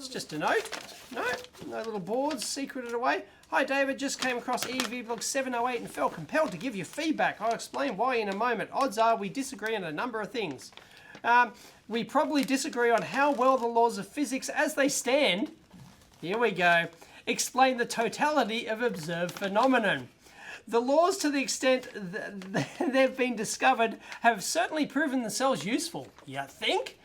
It's just a note. No little boards secreted away. Hi David, just came across EEVblog 708 and felt compelled to give you feedback. I'll explain why in a moment. Odds are we disagree on a number of things. We probably disagree on how well the laws of physics as they stand, here we go, explain the totality of observed phenomenon. The laws, to the extent they've been discovered, have certainly proven themselves useful. You think?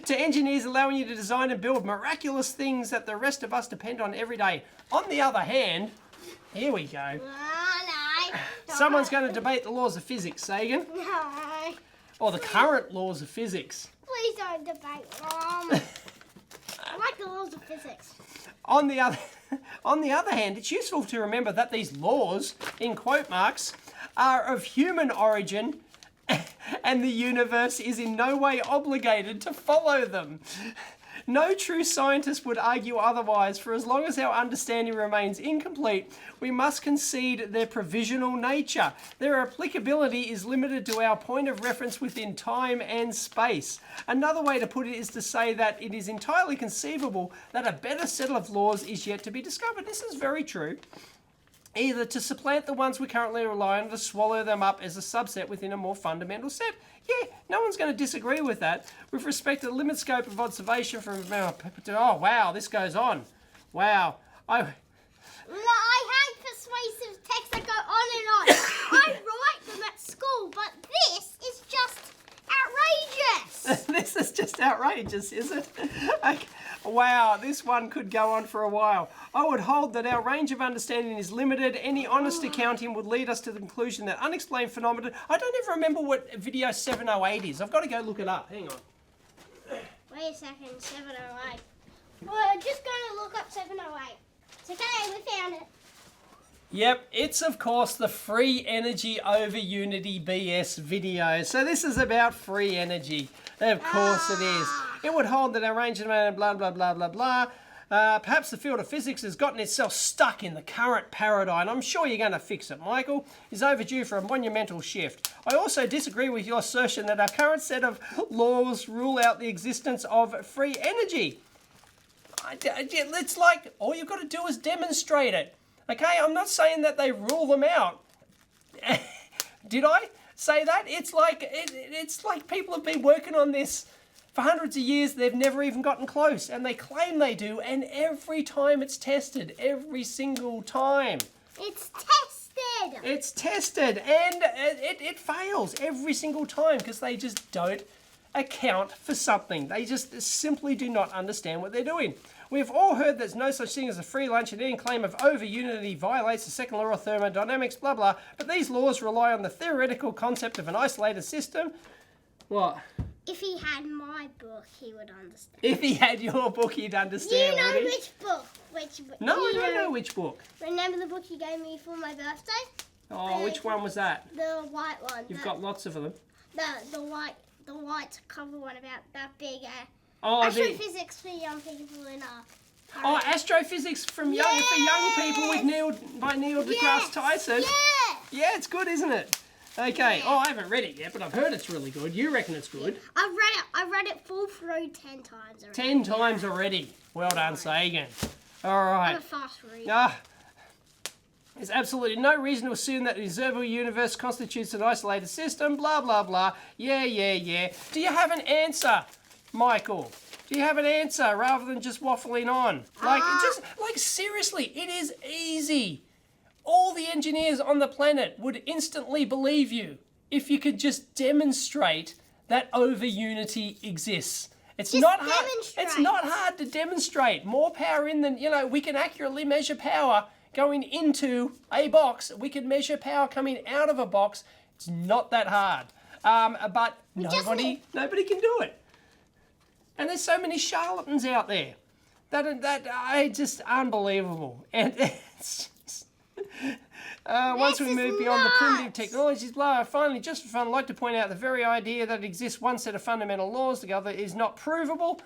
To engineers, allowing you to design and build miraculous things that the rest of us depend on every day. On the other hand, here we go. Someone's going to debate the laws of physics, Sagan. No. Or the current laws of physics. Please don't debate, Mom. I like the laws of physics. On the other hand, it's useful to remember that these laws, in quote marks, are of human origin and the universe is in no way obligated to follow them. No true scientist would argue otherwise, for as long as our understanding remains incomplete, we must concede their provisional nature. Their applicability is limited to our point of reference within time and space. Another way to put it is to say that it is entirely conceivable that a better set of laws is yet to be discovered. This is very true. Either to supplant the ones we currently rely on, or to swallow them up as a subset within a more fundamental set. Yeah, no one's going to disagree with that. With respect to the limit scope of observation from... Oh, wow, this goes on. Wow. I hate persuasive texts that go on and on. I write them at school, but this is just outrageous. This is just outrageous, is it? Okay. Wow, this one could go on for a while. I would hold that our range of understanding is limited. Any honest accounting would lead us to the conclusion that unexplained phenomena... I don't ever remember what video 708 is. I've got to go look it up. Hang on. Wait a second, 708. We're just going to look up 708. It's okay, we found it. Yep, it's of course the free energy over unity BS video. So this is about free energy. Of course it is. It would hold that our range of blah, blah, blah, blah, blah. Perhaps the field of physics has gotten itself stuck in the current paradigm. I'm sure you're going to fix it, Michael. Is overdue for a monumental shift. I also disagree with your assertion that our current set of laws rule out the existence of free energy. It's like all you've got to do is demonstrate it. Okay, I'm not saying that they rule them out. Did I say that? It's like people have been working on this for hundreds of years. They've never even gotten close, and they claim they do, and every time it's tested, every single time. It's tested! It's tested, and it fails every single time because they just don't account for something. They just simply do not understand what they're doing. We've all heard there's no such thing as a free lunch, and any claim of over-unity violates the second law of thermodynamics, blah, blah. But these laws rely on the theoretical concept of an isolated system. What? If he had my book, he would understand. If he had your book, he'd understand. You know which book? No, I don't know which book. Remember the book you gave me for my birthday? Oh, which one was that? The white one. You've got lots of them. The white cover one about that big... Astrophysics for young people in astrophysics for young people with by Neil deGrasse Tyson. Yeah, it's good, isn't it? Okay. Yeah. Oh, I haven't read it yet, but I've heard it's really good. You reckon it's good? I've read it full through 10 times already. 10 times already. Well done, Sagan. All right. I'm a fast reader. There's absolutely no reason to assume that the observable universe constitutes an isolated system. Blah blah blah. Yeah. Do you have an answer, Michael? Do you have an answer rather than just waffling on? Seriously, it is easy. All the engineers on the planet would instantly believe you if you could just demonstrate that over-unity exists. It's not hard to demonstrate. More power in than, we can accurately measure power going into a box. We can measure power coming out of a box. It's not that hard. But nobody can do it. And there's so many charlatans out there that are just unbelievable. And it's just, once we move beyond the primitive technologies, finally, just for fun, I'd like to point out the very idea that exists one set of fundamental laws, the other is not provable.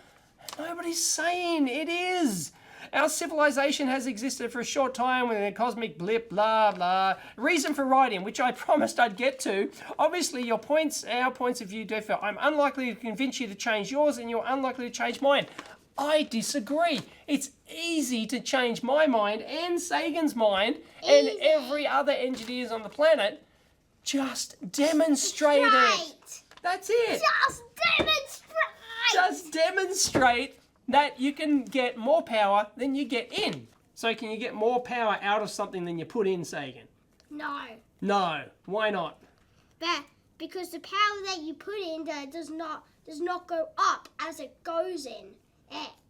Nobody's saying it is. Our civilization has existed for a short time with a cosmic blip, blah, blah. Reason for writing, which I promised I'd get to. Obviously, our points of view differ. I'm unlikely to convince you to change yours, and you're unlikely to change mine. I disagree. It's easy to change my mind and Sagan's mind and every other engineers on the planet. Just demonstrate it. That's it. Just demonstrate. Just demonstrate that you can get more power than you get in. So can you get more power out of something than you put in, Sagan? No. No. Why not? Because the power that you put in does not go up as it goes in.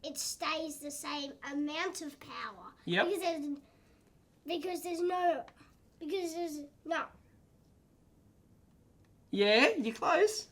It stays the same amount of power. Yep. Because there's no. Yeah, you're close.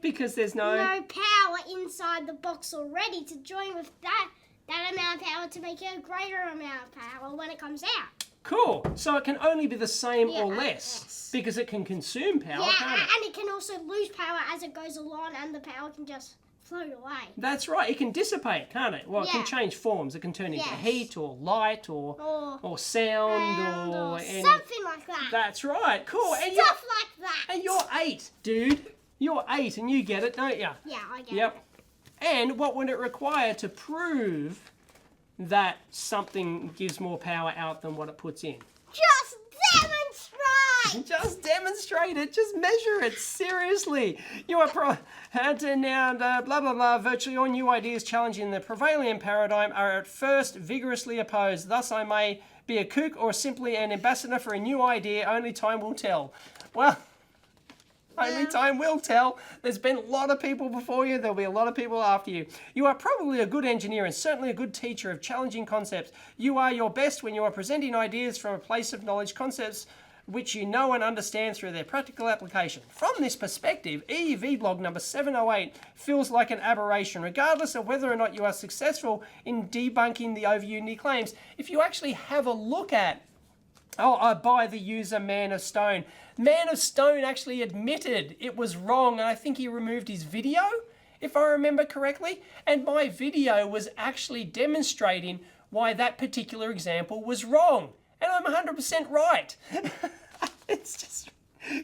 Because there's no power inside the box already to join with that amount of power to make a greater amount of power when it comes out. Cool. So it can only be the same or less Yes. because it can consume power, can't it? And it can also lose power as it goes along, and the power can just float away. That's right. It can dissipate, can't it? Well, it can Yeah. change forms. It can turn into Yes. heat or light or sound or something like that. That's right. Cool. And Stuff like that. And you're 8, dude. You're 8 and you get it, don't you? Yeah, I get Yep. And what would it require to prove that something gives more power out than what it puts in? it. Just demonstrate. Just demonstrate it. Just measure it. Seriously. You are had to now blah, blah, blah. Virtually all new ideas challenging the prevailing paradigm are at first vigorously opposed. Thus, I may be a kook or simply an ambassador for a new idea. Only time will tell. Well, only time will tell. There's been a lot of people before you. There'll be a lot of people after you. You are probably a good engineer and certainly a good teacher of challenging concepts. You are your best when you are presenting ideas from a place of knowledge, concepts which you know and understand through their practical application. From this perspective, EEVblog number 708 feels like an aberration, regardless of whether or not you are successful in debunking the Overunity claims. If you actually have a look at by the user Man of Stone. Man of Stone actually admitted it was wrong, and I think he removed his video, if I remember correctly. And my video was actually demonstrating why that particular example was wrong. And I'm 100% right. It's just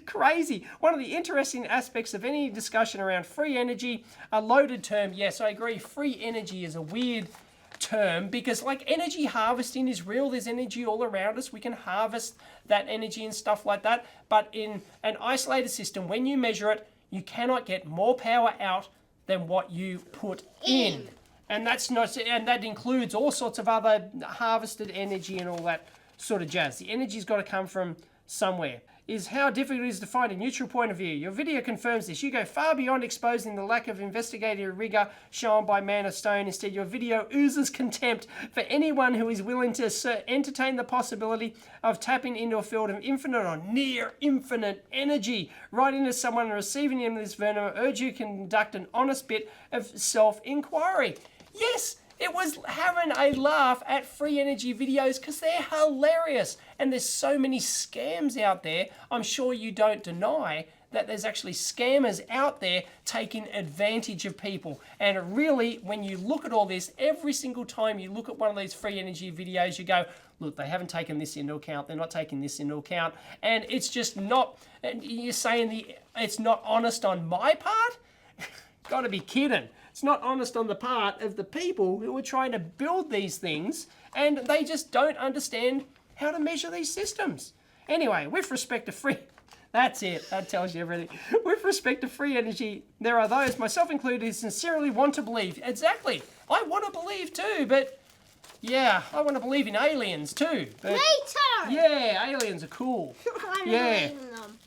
crazy. One of the interesting aspects of any discussion around free energy, a loaded term. Yes, I agree. Free energy is a weird term because like energy harvesting is real. There's energy all around us. We can harvest that energy and stuff like that. But in an isolated system, when you measure it, you cannot get more power out than what you put in. And that's not, and that includes all sorts of other harvested energy and all that sort of jazz. The energy's got to come from somewhere. Is how difficult it is to find a neutral point of view. Your video confirms this. You go far beyond exposing the lack of investigative rigor shown by Man of Stone. Instead, your video oozes contempt for anyone who is willing to entertain the possibility of tapping into a field of infinite or near infinite energy. Writing to someone and receiving him this venom, I urge you to conduct an honest bit of self-inquiry. Yes, it was having a laugh at free energy videos because they're hilarious. And there's so many scams out there. I'm sure you don't deny that there's actually scammers out there taking advantage of people. And really, when you look at all this, every single time you look at one of these free energy videos, you go, look, they haven't taken this into account. They're not taking this into account. And it's just not, and you're saying it's not honest on my part? Gotta be kidding. It's not honest on the part of the people who are trying to build these things, and they just don't understand how to measure these systems. Anyway, with respect to free... That's it. That tells you everything. With respect to free energy, there are those, myself included, who sincerely want to believe. Exactly. I want to believe too, but... Yeah, I want to believe in aliens too. But, Me too! yeah, aliens are cool. I Yeah. believe in them.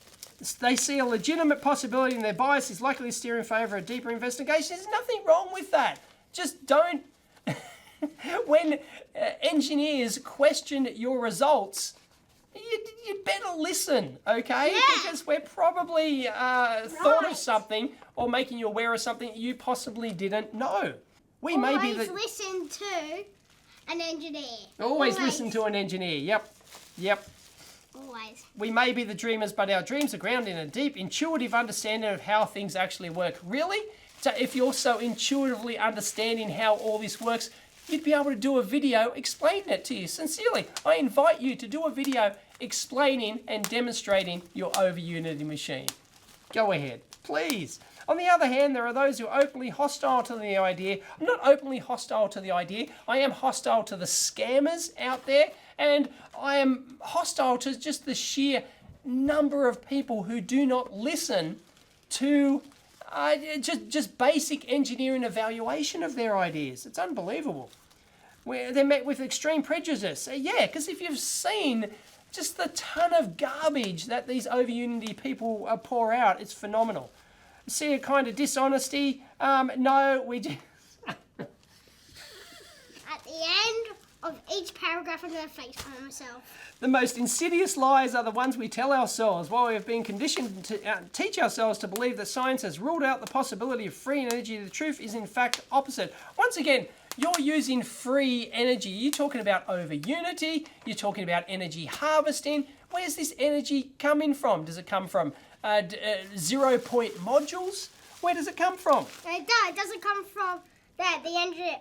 They see a legitimate possibility and their bias is likely to steer in favour of deeper investigation. There's nothing wrong with that. Just don't... when engineers question your results, you'd better listen, okay? Yeah. Because we're probably thought of something or making you aware of something you possibly didn't know. We may be Always listen to an engineer. Always listen to an engineer. Yep. Always. We may be the dreamers, but our dreams are grounded in a deep, intuitive understanding of how things actually work. Really? So if you're so intuitively understanding how all this works, you'd be able to do a video explaining it to you. Sincerely, I invite you to do a video explaining and demonstrating your Overunity machine. Go ahead, please. On the other hand, there are those who are openly hostile to the idea. I'm not openly hostile to the idea. I am hostile to the scammers out there, and I am hostile to just the sheer number of people who do not listen to just basic engineering evaluation of their ideas. It's unbelievable. Where they're met with extreme prejudice. Yeah, because if you've seen just the ton of garbage that these Overunity people pour out, it's phenomenal. See a kind of dishonesty? No, we just... At the end of each paragraph, I'm going to facepalm myself. The most insidious lies are the ones we tell ourselves while we have been conditioned to teach ourselves to believe that science has ruled out the possibility of free energy. The truth is in fact opposite. Once again, you're using free energy. You're talking about Overunity. You're talking about energy harvesting. Where's this energy coming from? Does it come from 0-point modules? Where does it come from? It doesn't come from that. The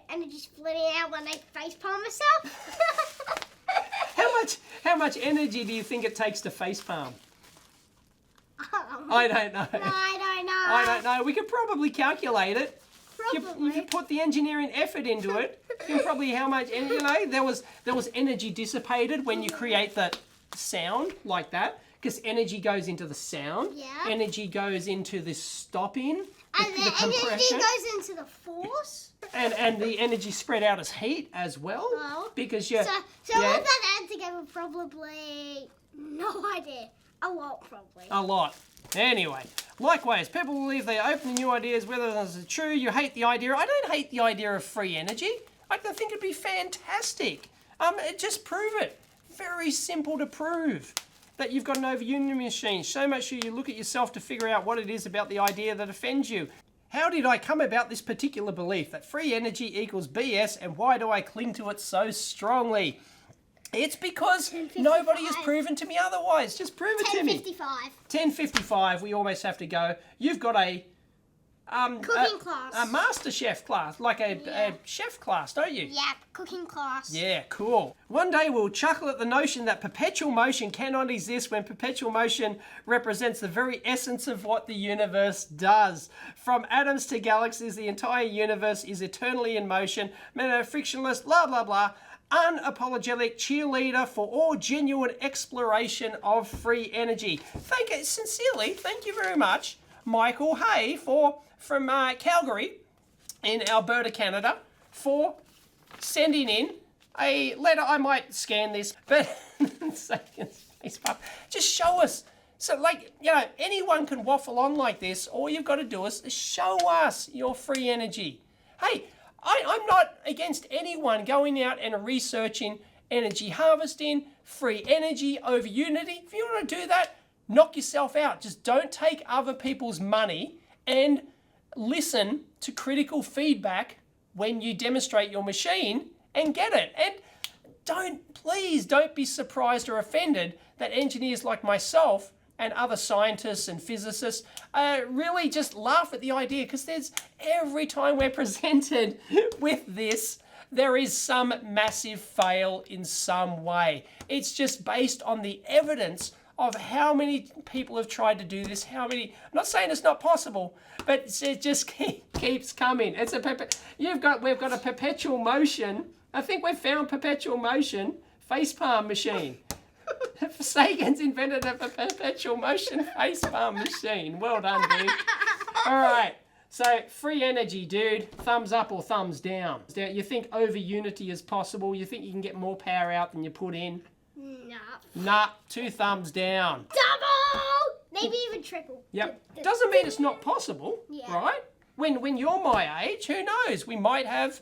energy splitting out when I facepalm myself. How much energy do you think it takes to facepalm? I don't know. No, I don't know. I don't know. We could probably calculate it. Probably. If you put the engineering effort into it, you can probably how much, and you know, there was energy dissipated when you create the sound like that, because energy goes into the sound. Yeah. Energy goes into the stopping. And the energy goes into the force. And the energy spread out as heat as well. Oh. Because you. So yeah, all that add together probably, no idea. A lot probably. a lot. Anyway, likewise, people believe they are open to new ideas, whether those are true. You hate the idea. I don't hate the idea of free energy. I think it'd be fantastic. Just prove it. Very simple to prove that you've got an Overunity machine. So much so you look at yourself to figure out what it is about the idea that offends you. How did I come about this particular belief that free energy equals BS, and why do I cling to it so strongly? It's because nobody has proven to me otherwise. Just prove it to me. 10:55. 10:55, we almost have to go. You've got a Cooking class. A master chef class, like a chef class, don't you? Yep, cooking class. Yeah, cool. One day we'll chuckle at the notion that perpetual motion cannot exist when perpetual motion represents the very essence of what the universe does. From atoms to galaxies, the entire universe is eternally in motion, frictionless, blah, blah, blah. Unapologetic cheerleader for all genuine exploration of free energy. Sincerely, thank you very much, Michael Hay from Calgary in Alberta, Canada, for sending in a letter. I might scan this, but just show us. So, like, you know, anyone can waffle on like this. All you've got to do is show us your free energy. Hey, I'm not against anyone going out and researching energy harvesting, free energy, Overunity. If you want to do that, knock yourself out. Just don't take other people's money and listen to critical feedback when you demonstrate your machine and get it. And please don't be surprised or offended that engineers like myself and other scientists and physicists really just laugh at the idea, because every time we're presented with this, there is some massive fail in some way. It's just based on the evidence of how many people have tried to do this, I'm not saying it's not possible, but it just keeps coming. We've got a perpetual motion. I think we've found perpetual motion facepalm machine. Sagan's invented a perpetual motion facepalm machine. Well done, dude. All right. So, free energy, dude. Thumbs up or thumbs down? You think Overunity is possible? You think you can get more power out than you put in? Nah, 2 thumbs down. Double! Maybe even triple. Yep. Doesn't mean it's not possible, right? When you're my age, who knows? We might have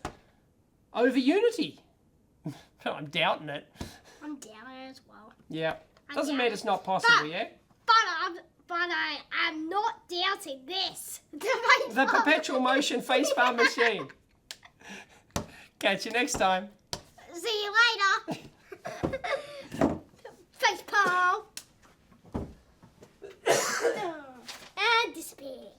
Overunity. I'm doubting it. I'm down it as well. Yeah. Doesn't mean it's not possible, yeah? But I am not doubting this. The perpetual motion facepalm machine. Catch you next time. See you later. Facepalm. And disappear.